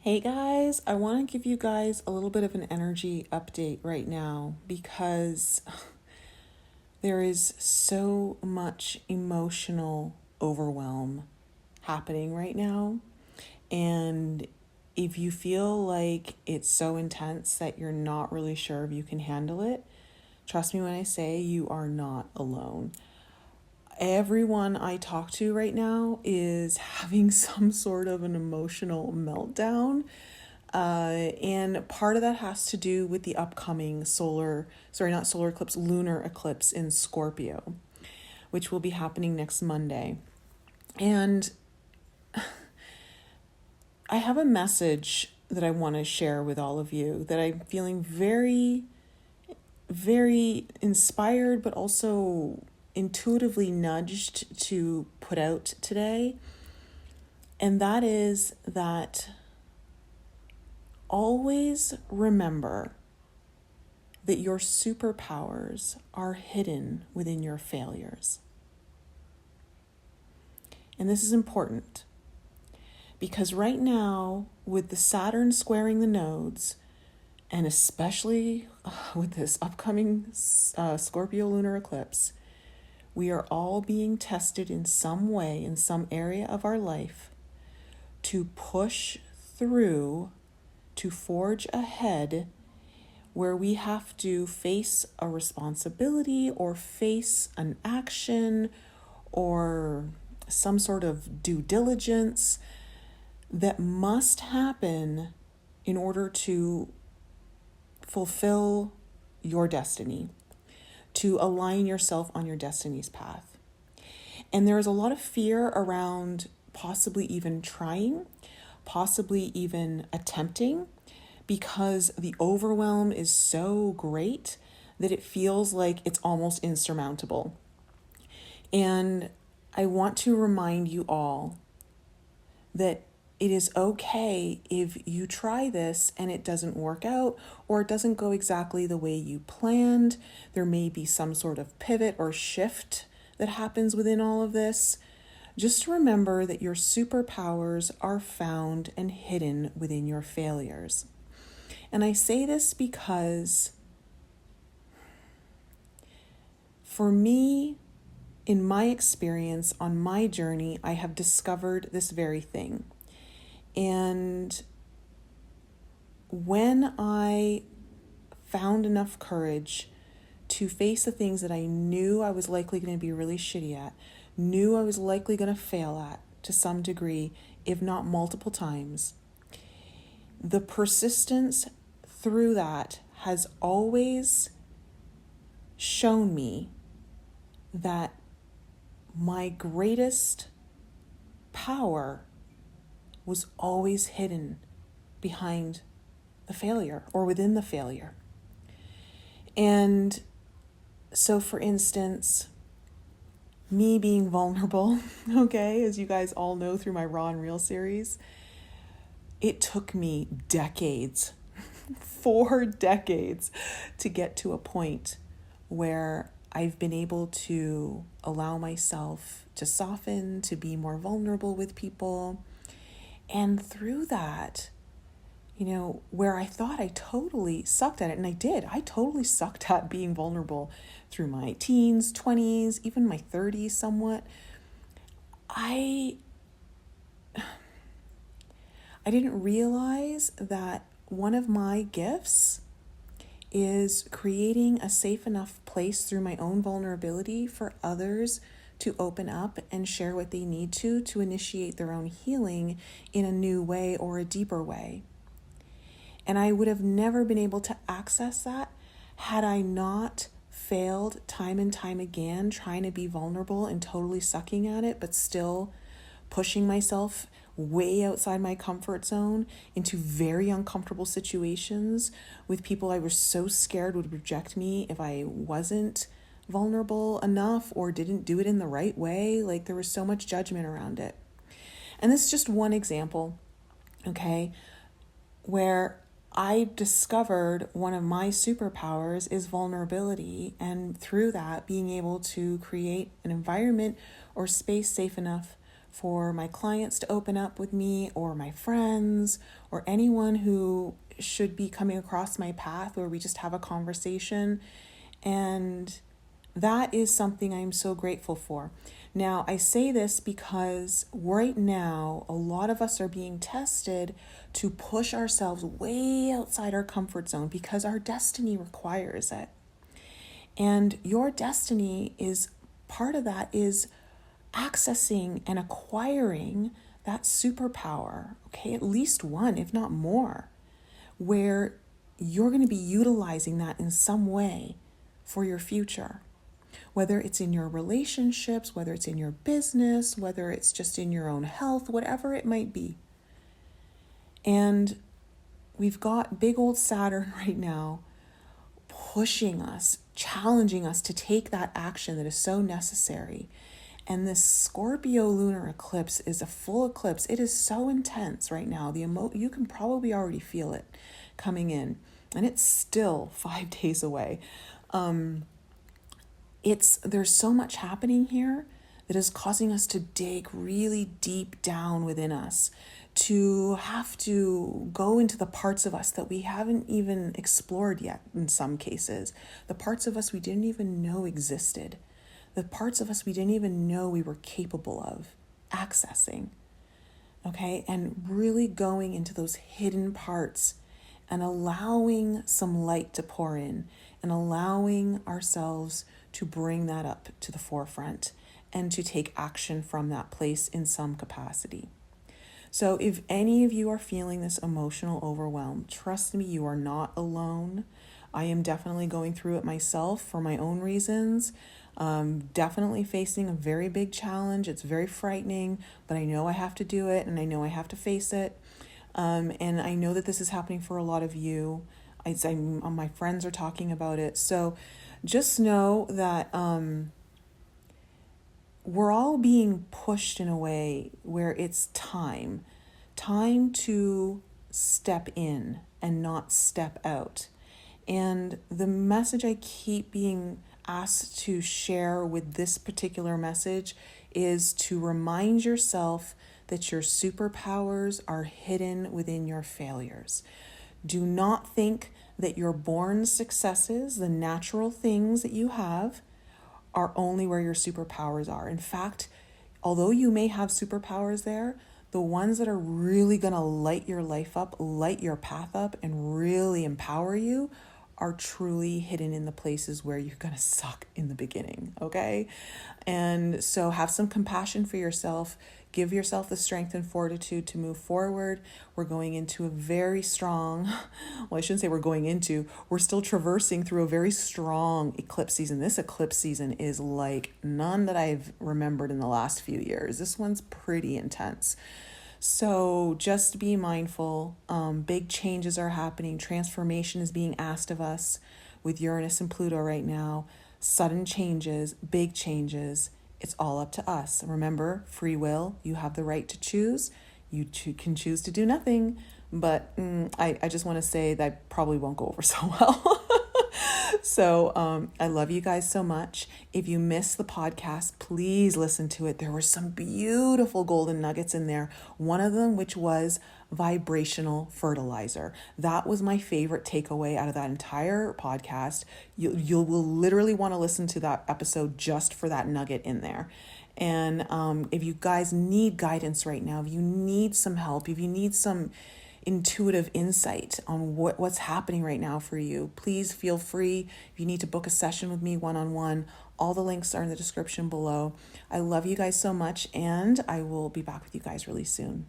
Hey guys, I want to give you guys a little bit of an energy update right now because there is so much emotional overwhelm happening right now. And if you feel like it's so intense that you're not really sure if you can handle it, trust me when I say you are not alone. Everyone I talk to right now is having some sort of an emotional meltdown. And part of that has to do with the upcoming lunar eclipse in Scorpio, which will be happening next Monday. And I have a message that I want to share with all of you that I'm feeling very, very inspired, but also intuitively nudged to put out today. And that is that always remember that your superpowers are hidden within your failures. And this is important because right now, with the Saturn squaring the nodes, and especially with this upcoming Scorpio lunar eclipse, we are all being tested in some way, in some area of our life, to push through, to forge ahead, where we have to face a responsibility or face an action or some sort of due diligence that must happen in order to fulfill your destiny, to align yourself on your destiny's path. And there is a lot of fear around possibly even trying, possibly even attempting, because the overwhelm is so great that it feels like it's almost insurmountable. And I want to remind you all that it is okay if you try this and it doesn't work out or it doesn't go exactly the way you planned. There may be some sort of pivot or shift that happens within all of this. Just remember that your superpowers are found and hidden within your failures. And I say this because for me, in my experience, on my journey, I have discovered this very thing. And when I found enough courage to face the things that I knew I was likely going to be really shitty at, knew I was likely going to fail at to some degree, if not multiple times, the persistence through that has always shown me that my greatest power was always hidden behind the failure or within the failure. And so, for instance, me being vulnerable, okay, as you guys all know through my Raw and Real series, it took me decades, 4 decades, to get to a point where I've been able to allow myself to soften, to be more vulnerable with people. And through that, where I thought I totally sucked at it, and I did, I totally sucked at being vulnerable through my teens, 20s, even my 30s somewhat. I didn't realize that one of my gifts is creating a safe enough place through my own vulnerability for others to open up and share what they need to initiate their own healing in a new way or a deeper way. And I would have never been able to access that had I not failed time and time again trying to be vulnerable and totally sucking at it, but still pushing myself way outside my comfort zone into very uncomfortable situations with people I was so scared would reject me if I wasn't vulnerable enough or didn't do it in the right way. Like, there was so much judgment around it. And this is just one example, okay, where I discovered one of my superpowers is vulnerability, and through that being able to create an environment or space safe enough for my clients to open up with me, or my friends, or anyone who should be coming across my path where we just have a conversation. And that is something I'm so grateful for. Now, I say this because right now, a lot of us are being tested to push ourselves way outside our comfort zone because our destiny requires it. And your destiny is part of that is accessing and acquiring that superpower, okay? At least one, if not more, where you're going to be utilizing that in some way for your future. Whether it's in your relationships, whether it's in your business, whether it's just in your own health, whatever it might be. And we've got big old Saturn right now pushing us, challenging us to take that action that is so necessary. And this Scorpio lunar eclipse is a full eclipse. It is so intense right now. You can probably already feel it coming in, and it's still 5 days away. There's so much happening here that is causing us to dig really deep down within us, to have to go into the parts of us that we haven't even explored yet in some cases, the parts of us we didn't even know existed, the parts of us we didn't even know we were capable of accessing, okay? And really going into those hidden parts and allowing some light to pour in and allowing ourselves to bring that up to the forefront and to take action from that place in some capacity. So if any of you are feeling this emotional overwhelm, trust me, you are not alone. I am definitely going through it myself for my own reasons. Definitely facing a very big challenge. It's very frightening, but I know I have to do it and I know I have to face it. And I know that this is happening for a lot of you. My friends are talking about it. So just know that we're all being pushed in a way where it's time to step in and not step out. And the message I keep being asked to share with this particular message is to remind yourself that your superpowers are hidden within your failures. Do not think that your born successes, the natural things that you have, are only where your superpowers are. In fact, although you may have superpowers there, the ones that are really going to light your life up, light your path up, and really empower you are truly hidden in the places where you're going to suck in the beginning, okay? And so have some compassion for yourself. Give yourself the strength and fortitude to move forward. We're going into a very strong, well, I shouldn't say we're still traversing through a very strong eclipse season. This eclipse season is like none that I've remembered in the last few years. This one's pretty intense. So just be mindful. Big changes are happening. Transformation is being asked of us with Uranus and Pluto right now. Sudden changes, big changes. It's all up to us. Remember, free will. You have the right to choose. You can choose to do nothing. But I just want to say that probably won't go over so well. So I love you guys so much. If you missed the podcast, please listen to it. There were some beautiful golden nuggets in there. One of them, which was vibrational fertilizer. That was my favorite takeaway out of that entire podcast. You will literally want to listen to that episode just for that nugget in there. And if you guys need guidance right now, if you need some help, if you need some intuitive insight on what's happening right now for you, please feel free. If you need to book a session with me one-on-one, all the links are in the description below. I love you guys so much, and I will be back with you guys really soon.